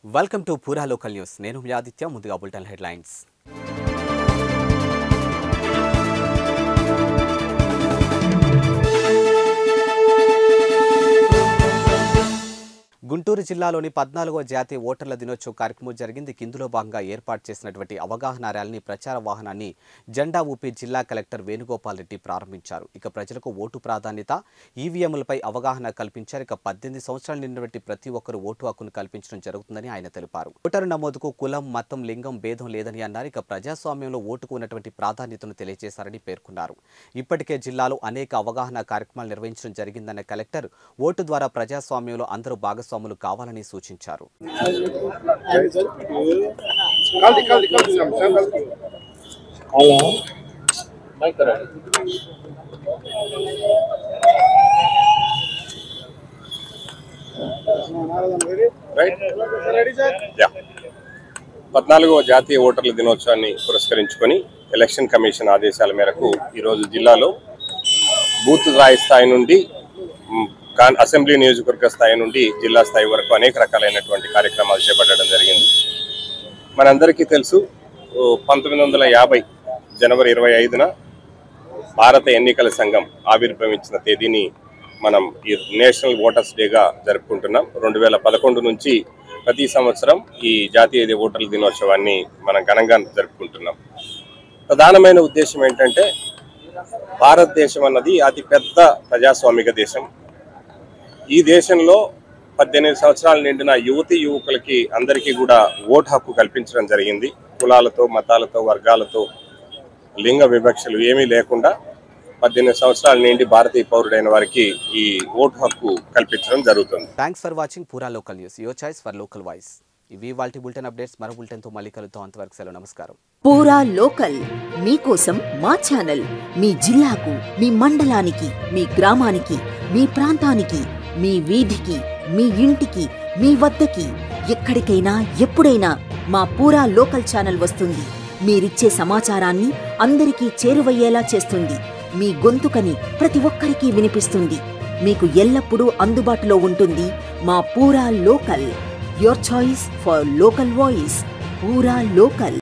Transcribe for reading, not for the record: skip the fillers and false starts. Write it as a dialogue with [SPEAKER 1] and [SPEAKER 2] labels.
[SPEAKER 1] Welcome to పూరా local news. నేను మీ ఆదిత్య. ముందుగా బులెటిన్ హెడ్లైన్స్. గుంటూరు జిల్లాలోని 14వ జాతీయ ఓటర్ల దినోత్సవ కార్యక్రమం జరిగింది. ఇందులో భాగంగా ఏర్పాటు చేసినటువంటి అవగాహన ర్యాలీని ప్రచార వాహనాన్ని జెండా ఊపి జిల్లా కలెక్టర్ వేణుగోపాల్ రెడ్డి ప్రారంభించారు. ఇక ప్రజలకు ఓటు ప్రాధాన్యత, ఈవీఎంలపై అవగాహన కల్పించారు. ఇక 18 సంవత్సరాలు నిండినటువంటి ప్రతి ఒక్కరూ ఓటు హక్కును కల్పించడం జరుగుతుందని ఆయన తెలిపారు. ఓటరు నమోదుకు కులం, మతం, లింగం భేదం లేదని అన్నారు. ఇక ప్రజాస్వామ్యంలో ఓటుకు ఉన్నటువంటి ప్రాధాన్యతను తెలియజేశారని పేర్కొన్నారు. ఇప్పటికే జిల్లాలో అనేక అవగాహన కార్యక్రమాలు నిర్వహించడం జరిగిందన్న కలెక్టర్ ఓటు ద్వారా ప్రజాస్వామ్యంలో అందరూ భాగస్వాములు కావాలని సూచించారు.
[SPEAKER 2] పద్నాలుగవ జాతీయ ఓటర్ల దినోత్సవాన్ని పురస్కరించుకొని ఎలక్షన్ కమిషన్ ఆదేశాల మేరకు ఈరోజు జిల్లాలో బూత్ స్థాయి నుండి అసెంబ్లీ నియోజకవర్గ స్థాయి నుండి జిల్లా స్థాయి వరకు అనేక రకాలైనటువంటి కార్యక్రమాలు చేపట్టడం జరిగింది. మనందరికీ తెలుసు, 1950 జనవరి 25న భారత ఎన్నికల సంఘం ఆవిర్భవించిన తేదీని మనం ఈ నేషనల్ ఓటర్స్ డేగా జరుపుకుంటున్నాం. 2011 నుంచి ప్రతి సంవత్సరం ఈ జాతీయ ఓటర్ల దినోత్సవాన్ని మనం ఘనంగా జరుపుకుంటున్నాం. ప్రధానమైన ఉద్దేశం ఏంటంటే, భారతదేశం అన్నది అతి పెద్ద ప్రజాస్వామిక దేశం. ఈ దేశంలో 18 సంవత్సరాలు నిండిన యువకులకి అందరికీ కూడా ఓటు హక్కు కల్పించడం జరిగింది. కులాలతో, మతాలతో, వర్గాలతో, లింగ వివక్షలు ఏమీ లేకుండా 18 సంవత్సరాల నుండి భారతీయ పౌరుడైన వారికి ఈ ఓటు హక్కు కల్పించడం జరుగుతుంది.
[SPEAKER 1] థ్యాంక్స్ ఫర్ వాచింగ్ పూరా local news, your choice for local voice. ఇవి వాల్టి బులెటిన్ అప్డేట్స్. మరో బులెటిన్ తో మళ్ళీ కలుద్దాం. అంతవరకు సెలవు, నమస్కారం.
[SPEAKER 3] పూరా లోకల్ మీకోసం మా ఛానల్. మీ జిల్లాకు, మీ మండలానికి, మీ గ్రామానికి, మీ ప్రాంతానికి, మీ వీధికి, మీ ఇంటికి, మీ వద్దకి, ఎక్కడికైనా ఎప్పుడైనా మా పూరా లోకల్ ఛానల్ వస్తుంది. మీరిచ్చే సమాచారాన్ని అందరికీ చేరువయ్యేలా చేస్తుంది. మీ గొంతుకని ప్రతి ఒక్కరికి వినిపిస్తుంది. మీకు ఎల్లప్పుడూ అందుబాటులో ఉంటుంది మా పూరా local. Your choice for local voice. పూరా లోకల్.